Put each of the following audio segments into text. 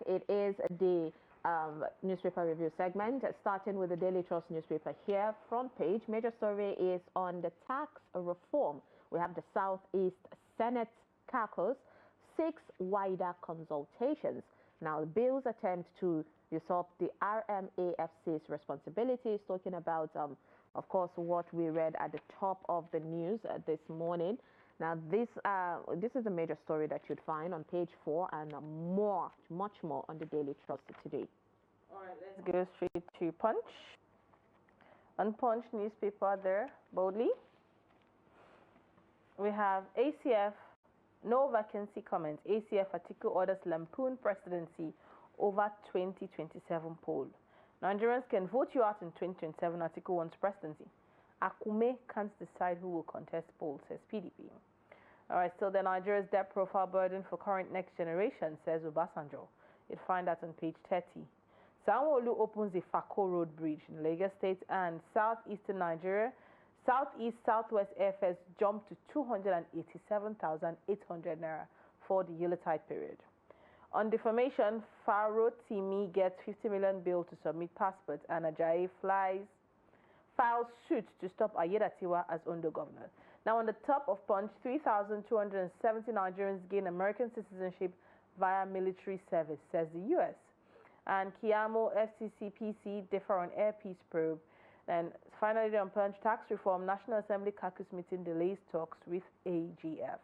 It is the newspaper review segment, starting with the Daily Trust newspaper here. Front page, major story is on the tax reform. We have the Southeast Senate caucus, 6 wider consultations. Now, the bill's attempt to usurp the RMAFC's responsibilities, talking about, of course, what we read at the top of the news this morning. Now, this is a major story that you'd find on page 4 and much more on the Daily Trust today. All right, let's go straight to Punch. On Punch newspaper there, boldly, we have ACF, no vacancy comments. ACF Atiku orders Lampoon Presidency over 2027 poll. Nigerians can vote you out in 2027. Atiku wants presidency. Akume can't decide who will contest poll, says PDP. All right, still the Nigeria's debt profile burden for current next generation, says Obasanjo. You'll find that on page 30. Sanwo-Olu opens the Fako Road Bridge in Lagos State, and southeastern Nigeria, southwest airfares jumped to 287,800 naira for the Yuletide period. On defamation, Faro Timi gets 50 million bill to submit passports, and Ajayi files suit to stop Ayedatiwa as Ondo governor. Now, on the top of Punch, 3,270 Nigerians gain American citizenship via military service, says the U.S. And Kiamo, FCCPC differ on Air Peace probe. And finally, on Punch, tax reform, National Assembly caucus meeting delays talks with AGF.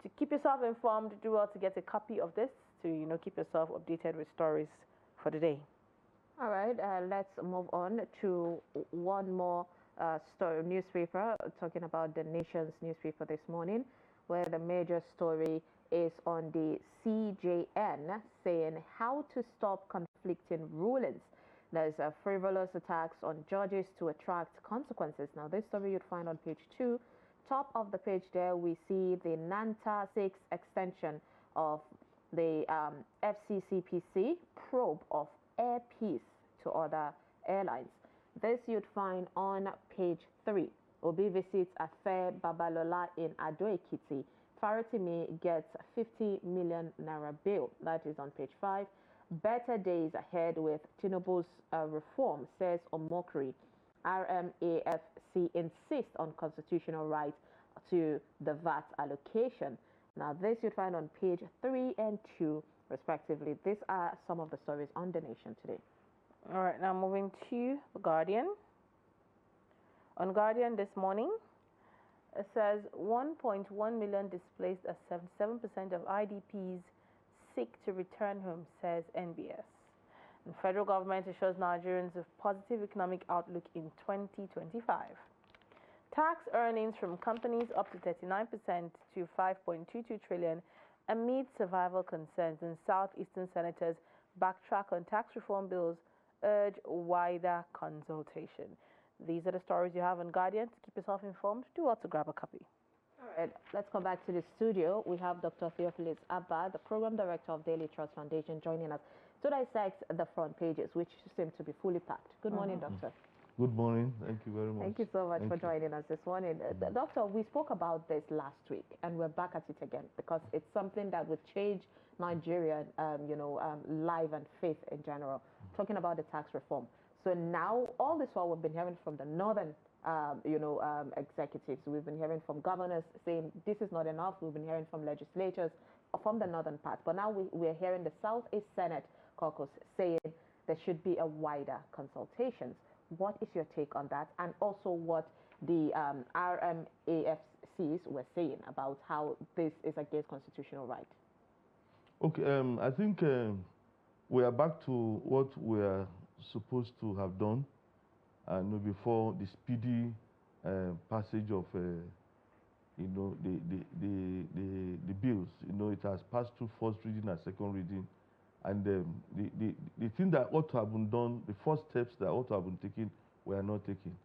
To keep yourself informed, do well to get a copy of this to keep yourself updated with stories for the day. All right, let's move on to one more story, newspaper, talking about the Nation's newspaper this morning, where the major story is on the CJN saying how to stop conflicting rulings. There's a frivolous attacks on judges to attract consequences. Now, this story you'd find on page 2. Top of the page there, we see the Nanta 6 extension of the FCCPC probe of Air Peace to other airlines. This you'd find on page 3. Obi visits Afe Babalola in Ado-Ekiti. Faratimi gets 50 million naira bill. That is on page 5. Better days ahead with Tinubu's reform, says Omokri. RMAFC insists on constitutional right to the VAT allocation. Now, this you'd find on page 3 and 2, respectively. These are some of the stories on The Nation today. All right, now moving to The Guardian. On Guardian this morning, it says 1.1 million displaced as 77% of IDPs seek to return home, says NBS. The federal government assures Nigerians of positive economic outlook in 2025. Tax earnings from companies up to 39% to 5.22 trillion amid survival concerns, and southeastern senators backtrack on tax reform bills, urge wider consultation. These are the stories you have on Guardian. To keep yourself informed, do well to grab a copy. All right, let's come back to the studio. We have Dr. Theophilus Abba, the Program Director of Daily Trust Foundation, joining us to dissect the front pages, which seem to be fully packed. Good morning, Doctor. Good morning. Thank you very much. Thank you so much for joining us this morning. Doctor, we spoke about this last week, and we're back at it again because it's something that would change Nigeria, life and faith in general, talking about the tax reform. So now, all this while, we've been hearing from the northern executives. We've been hearing from governors saying this is not enough. We've been hearing from legislators from the northern part. But now we're hearing the Southeast Senate caucus saying there should be a wider consultations. What is your take on that? And also what the RMAFCs were saying about how this is against constitutional right? Okay, I think we are back to what we are supposed to have done before the speedy passage of the bills. It has passed through first reading and second reading, and the thing that ought to have been done, the first steps that ought to have been taken, were not taken.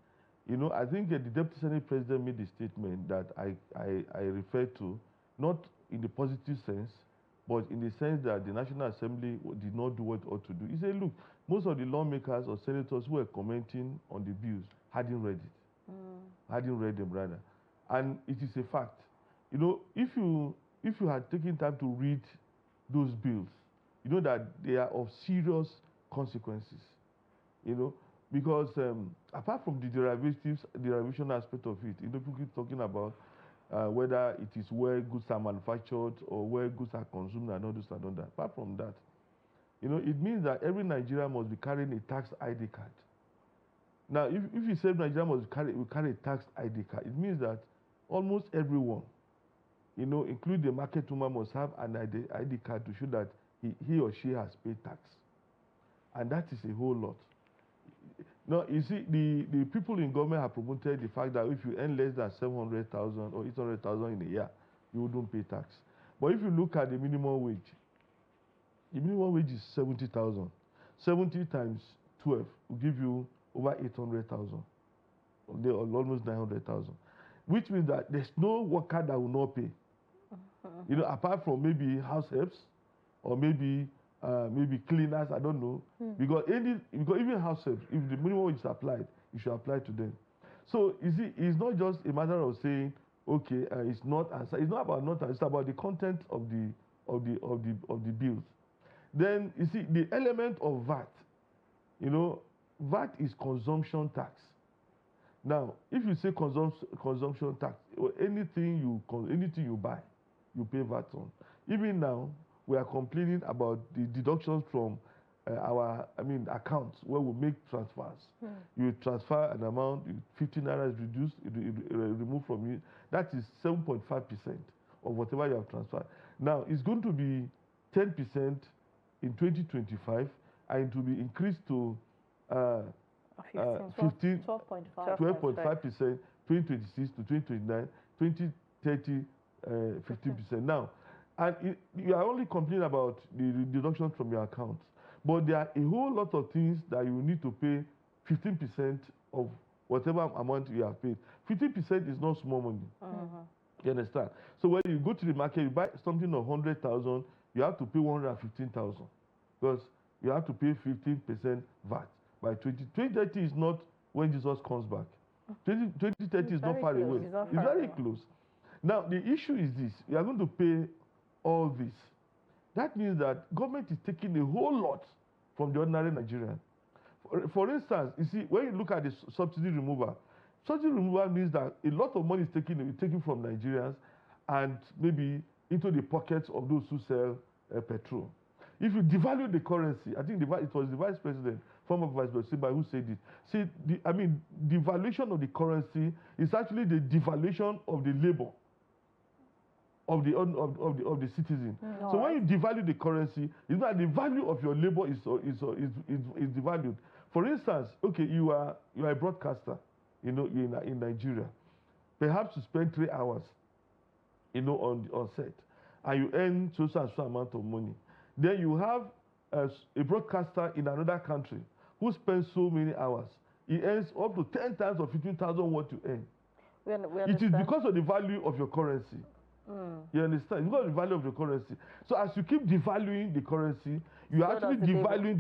I think the Deputy Senate President made the statement that I referred to, not in the positive sense, but in the sense that the National Assembly did not do what it ought to do. He said, look, most of the lawmakers or senators who were commenting on the bills hadn't read it, hadn't read them rather. And it is a fact. If you had taken time to read those bills, you know that they are of serious consequences, you know, because apart from the derivation aspect of it, you know, people keep talking about whether it is where goods are manufactured or where goods are consumed and all this and all that. Apart from that, you know, it means that every Nigerian must be carrying a tax ID card. Now, if you say Nigeria must carry a tax ID card, it means that almost everyone, you know, including the market woman, must have an ID card to show that he or she has paid tax. And that is a whole lot. Now, you see, the people in government have promoted the fact that if you earn less than 700,000 or 800,000 in a year, you wouldn't pay tax. But if you look at the minimum wage is 70,000. 70 times 12 will give you over 800,000, almost 900,000, which means that there's no worker that will not pay. You know, apart from maybe house helps or maybe cleaners, I don't know. Because even house helps, if the minimum wage is applied, you should apply to them. So you see, it's not just a matter of saying, okay, it's not about not, it's about the content of the bills. Then you see the element of VAT. You know, VAT is consumption tax. Now, if you say consumption tax, anything you buy, you pay VAT on. Even now, we are complaining about the deductions from our accounts where we make transfers. You transfer an amount, 50 naira is reduced, removed from you. That is 7.5% of whatever you have transferred. Now, it's going to be 10% in 2025, and it will be increased to 12.5%, 2026 to 2029, 2030, 15%. Now, and you are only complaining about the deduction from your account, but there are a whole lot of things that you need to pay 15% of whatever amount you have paid. 15% is not small money. You understand? So when you go to the market, you buy something of 100,000, you have to pay 115,000 because you have to pay 15% VAT. By 2030 is not when Jesus comes back. 2030 is not far away. It's very close. Now, the issue is this. You are going to pay all this. That means that government is taking a whole lot from the ordinary Nigerian. For instance, you see, when you look at the subsidy removal means that a lot of money is taken from Nigerians and maybe into the pockets of those who sell petrol. If you devalue the currency, I think it was the vice president, former vice president, who said it. See, the devaluation of the currency is actually the devaluation of the labor of the citizen. So when you devalue the currency, it's not the value of your labor is devalued. For instance, okay, you are a broadcaster, you know, in Nigeria. Perhaps you spend 3 hours, you know, on set, and you earn so amount of money. Then you have a broadcaster in another country who spends so many hours. He earns up to 10 times or 15,000 what you earn. It is because of the value of your currency. You understand? It's because of the value of your currency. So as you keep devaluing the currency, you are actually devaluing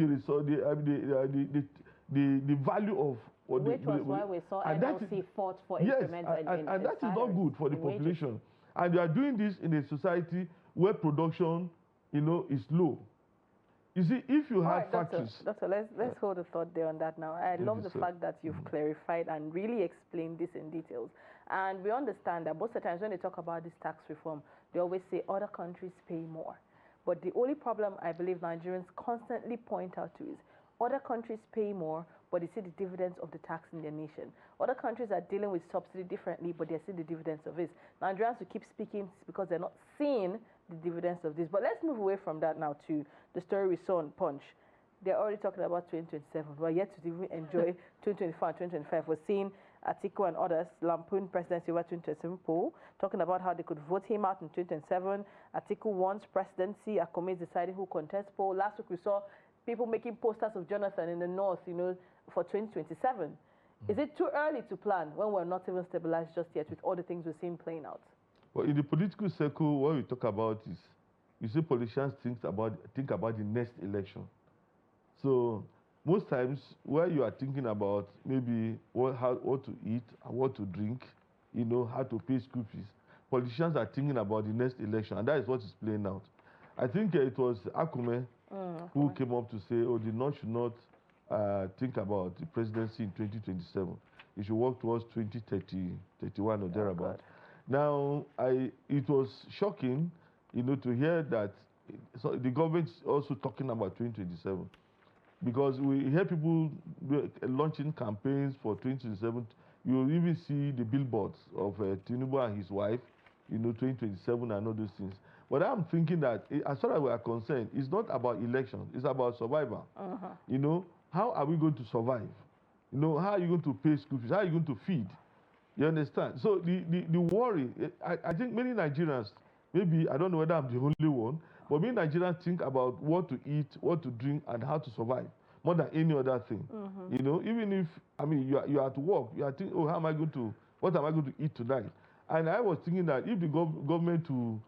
the value of. Which was why we saw NLC fought for increments. And that is not good for the population. And you are doing this in a society where production, you know, is low. You see, if you have factories... Doctor, let's hold a thought there on that now. I love the fact that you've clarified and really explained this in details. And we understand that most of the times when they talk about this tax reform, they always say other countries pay more. But the only problem I believe Nigerians constantly point out to is other countries pay more, but they see the dividends of the tax in their nation. Other countries are dealing with subsidy differently, but they see the dividends of this. Nigerians will keep speaking because they're not seeing the dividends of this. But let's move away from that now to the story we saw on Punch. They're already talking about 2027. We're yet to even enjoy 2024 and 2025. We're seeing Atiku and others, Lampoon Presidency over 2027 poll, talking about how they could vote him out in 2027. Atiku wants Presidency. Akome is deciding who contests poll. Last week we saw people making posters of Jonathan in the north, you know, for 2027. Is it too early to plan when we're not even stabilized just yet with all the things we're seeing playing out? Well, in the political circle, what we talk about is, you see, politicians think about the next election. So most times, where you are thinking about maybe what to eat and what to drink, you know, how to pay school fees, politicians are thinking about the next election, and that is what is playing out. I think it was Akome who came up to say, oh, the North should not think about the presidency in 2027. It should work towards 2030, 31 or thereabout. Now, it was shocking, to hear that the government is also talking about 2027, because we hear people launching campaigns for 2027. You even see the billboards of Tinubu and his wife, 2027 and all those things. But I'm thinking that, as far as we are concerned, it's not about elections, it's about survival. How are we going to survive? How are you going to pay school fees? How are you going to feed? You understand? So the worry, I think many Nigerians, maybe, I don't know whether I'm the only one, but many Nigerians think about what to eat, what to drink, and how to survive more than any other thing. Even if, you're at work, you are thinking, oh, what am I going to eat tonight? And I was thinking that if the government to,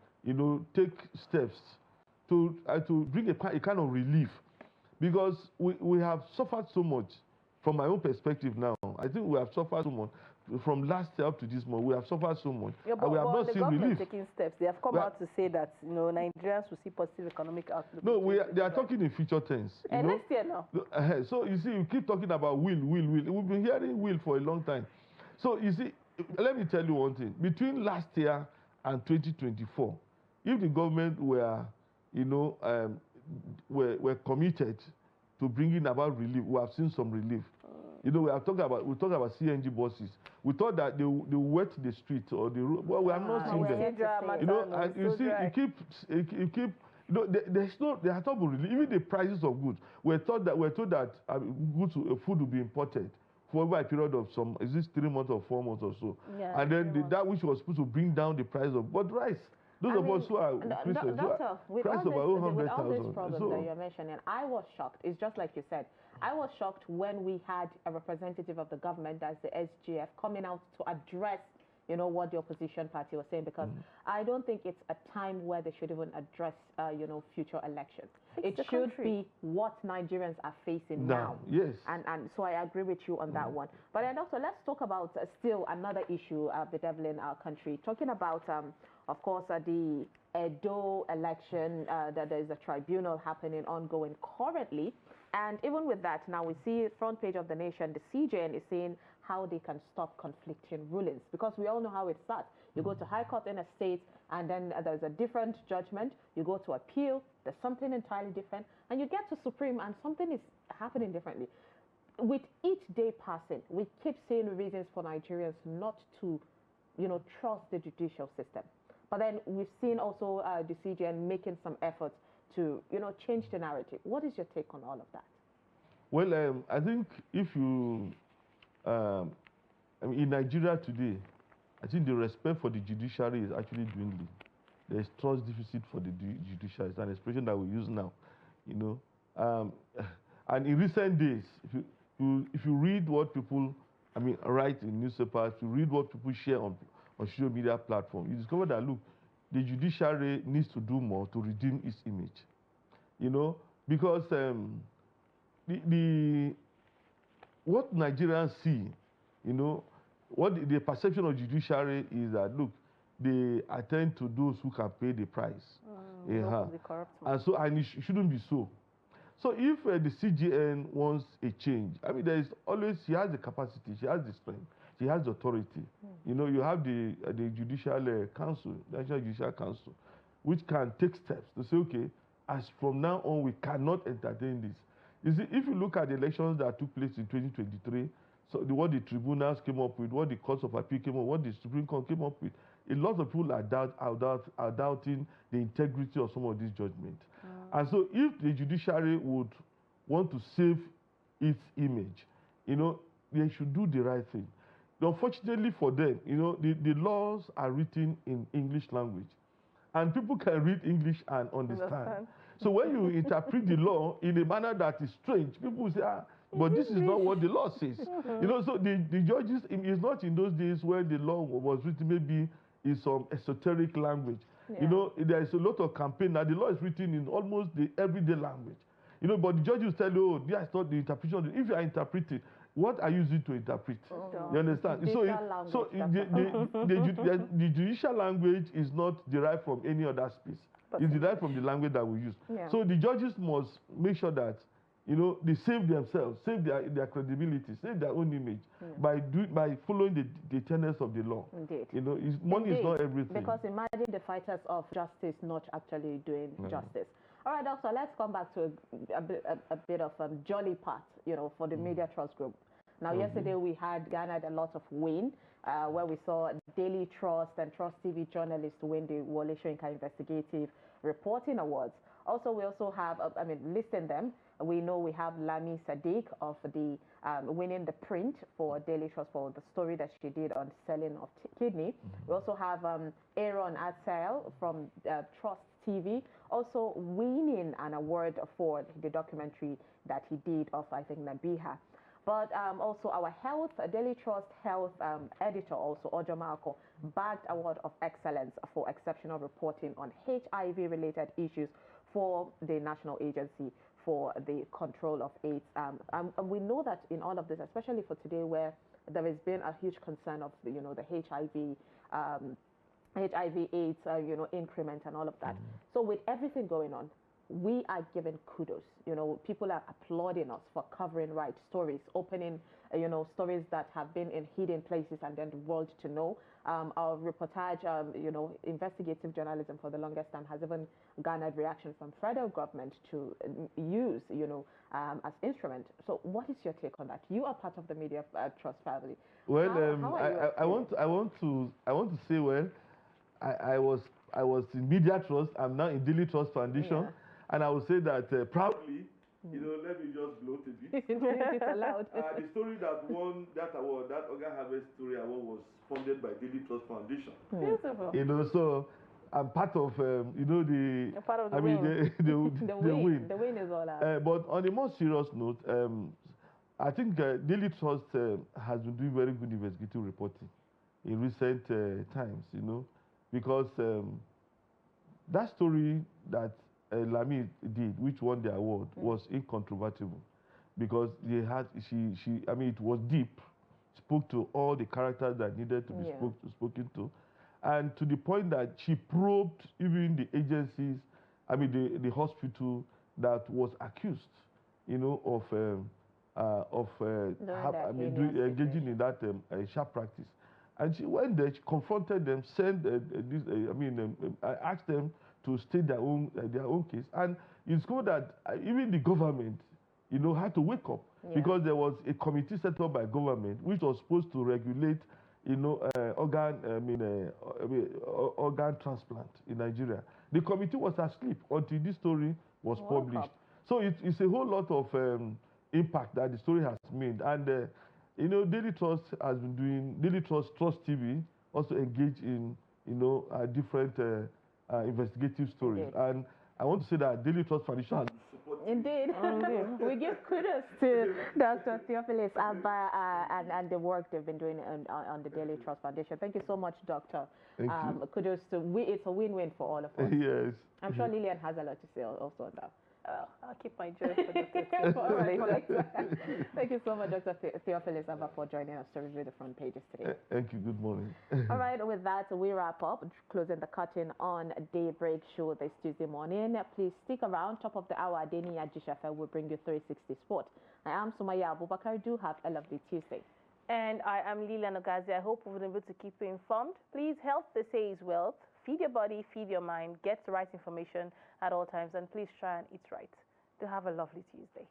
take steps to bring a kind of relief, because we have suffered so much. From my own perspective now, I think we have suffered so much. From last year up to this month, we have suffered so much. Yeah, but and we have not the seen government relief. taking steps. They have come out to say that Nigerians will see positive economic outlook. No, they are talking in future tense. And next year now. So you see, you keep talking about will. We've been hearing will for a long time. So you see, let me tell you one thing. Between last year and 2024, if the government were committed to bringing about relief, we have seen some relief. We talk about CNG buses. We thought that they wet the street or the road. Well, we have not seen them. And you see, you keep. There has not been relief. Even the prices of goods. We're told that goods, food will be imported for over a period of 3 months or 4 months or so. Yeah, and then that which was supposed to bring down the price of rice. Those of us who are Christians, Doctor, with all these problems that you're mentioning, I was shocked. It's just like you said. I was shocked when we had a representative of the government, that's the SGF, coming out to address, what the opposition party was saying, because I don't think it's a time where they should even address, future elections. It should be what Nigerians are facing now. Yes. And so I agree with you on that one. But then also, let's talk about still another issue bedeviling our country. Talking about, of course, the Edo election, that there is a tribunal happening ongoing currently. And even with that, now we see front page of the Nation, the CJN is saying how they can stop conflicting rulings, because we all know how it starts. You go to High Court in a state, and then there's a different judgment. You go to appeal, there's something entirely different, and you get to Supreme, and something is happening differently. With each day passing, we keep seeing reasons for Nigerians not to, trust the judicial system. But then we've seen also the CJN making some efforts to, change the narrative. What is your take on all of that? Well, I think if you, in Nigeria today, I think the respect for the judiciary is actually dwindling. There's trust deficit for the judiciary. It's an expression that we use now, And in recent days, if you read what people, write in newspapers, if you read what people share on social media platforms, you discover that, look, the judiciary needs to do more to redeem its image. Because what Nigerians see, what the perception of judiciary is that, look, they attend to those who can pay the price. And it shouldn't be so. So if the CJN wants a change, there is always, she has the capacity, she has the strength, she has the authority. You have the Judicial Council, National Judicial Council, which can take steps to say, okay, as from now on, we cannot entertain this. You see, if you look at the elections that took place in 2023, so what the tribunals came up with, what the courts of appeal came up with, what the Supreme Court came up with, a lot of people are doubting the integrity of some of these judgments. And so if the judiciary would want to save its image, they should do the right thing. Unfortunately for them, the laws are written in English language. And people can read English and understand. So when you interpret the law in a manner that is strange, people will say, but this is not what the law says. So the judges, it's not in those days where the law was written maybe in some esoteric language. There is a lot of campaign. Now the law is written in almost the everyday language. But the judges tell you, oh, that's not the interpretation. If you are interpreting, what are you using to interpret? You understand? The judicial language is not derived from any other space. It's derived from the language that we use. Yeah. So the judges must make sure that, you know, they save themselves, save their credibility, save their own image by following the tenets of the law. Indeed. You know, money is not everything. Because imagine the fighters of justice not actually doing justice. All right, doctor, let's come back to a bit of jolly part, you know, for the Media Trust Group. Now, yesterday we had garnered a lot of win, where we saw Daily Trust and Trust TV journalists win the Wole Soyinka Investigative Reporting Awards. Also, we also have, listing them, we know we have Lami Sadiq of the winning the print for Daily Trust for the story that she did on selling of kidney. We also have Aaron Atsel from Trust TV also winning an award for the documentary that he did of, I think, Nabiha. But also our Daily Trust Health editor, also Ojo Malco, bagged award of excellence for exceptional reporting on HIV-related issues for the National Agency for the Control of AIDS. And we know that in all of this, especially for today, where there has been a huge concern of the HIV/AIDS, increment and all of that. So with everything going on, we are given kudos. You know, people are applauding us for covering right stories, opening, stories that have been in hidden places and then the world to know. Our reportage, investigative journalism for the longest time has even garnered reaction from federal government to use, as instrument. So what is your take on that? You are part of the Media Trust family. Well, how I want to say, well, I was in Media Trust. I'm now in Daily Trust Foundation. Yeah. And I would say that proudly, let me just gloat a bit. It's allowed. The story that won that award, that Oga Harvest Story Award, was funded by Daily Trust Foundation. Beautiful. So I'm part of, You're part of the win. the win. The win is all out. But on a more serious note, I think Daily Trust has been doing very good investigative reporting in recent times, because that story that Lami did, which won the award, was incontrovertible, because it was deep, spoke to all the characters that needed to be spoken to, and to the point that she probed even the agencies, the hospital that was accused, of engaging in that sharp practice. And she went there, she confronted them, asked them to state their own case. And you discovered that even the government, had to wake up, because there was a committee set up by government which was supposed to regulate, organ transplant in Nigeria. The committee was asleep until this story was published. So it's a whole lot of impact that the story has made. And Daily Trust has been doing, Daily Trust TV also engaged in, different investigative stories. Indeed. And I want to say that Daily Trust Foundation has supported. Indeed. We give kudos to Dr. Theophilus Abba and the work they've been doing on the Daily Trust Foundation. Thank you so much, Doctor. Thank you. Kudos it's a win-win for all of us. Yes. I'm sure Lillian has a lot to say also on that. I'll keep my joy for Dr. Later. Thank you so much, Dr. Theophilus Abba, for joining us to review the front pages today. Thank you. Good morning. All right, with that, we wrap up, closing the curtain on Daybreak Show this Tuesday morning. Please stick around. Top of the hour, Adeni Ajishafe will bring you 360 Sport. I am Sumaya Abubakar. Do have a lovely Tuesday. And I am Lilian Ogazi. I hope we've been able to keep you informed. Please, health, they say, is wealth. Feed your body, feed your mind, get the right information at all times, and please try and eat right. Do have a lovely Tuesday.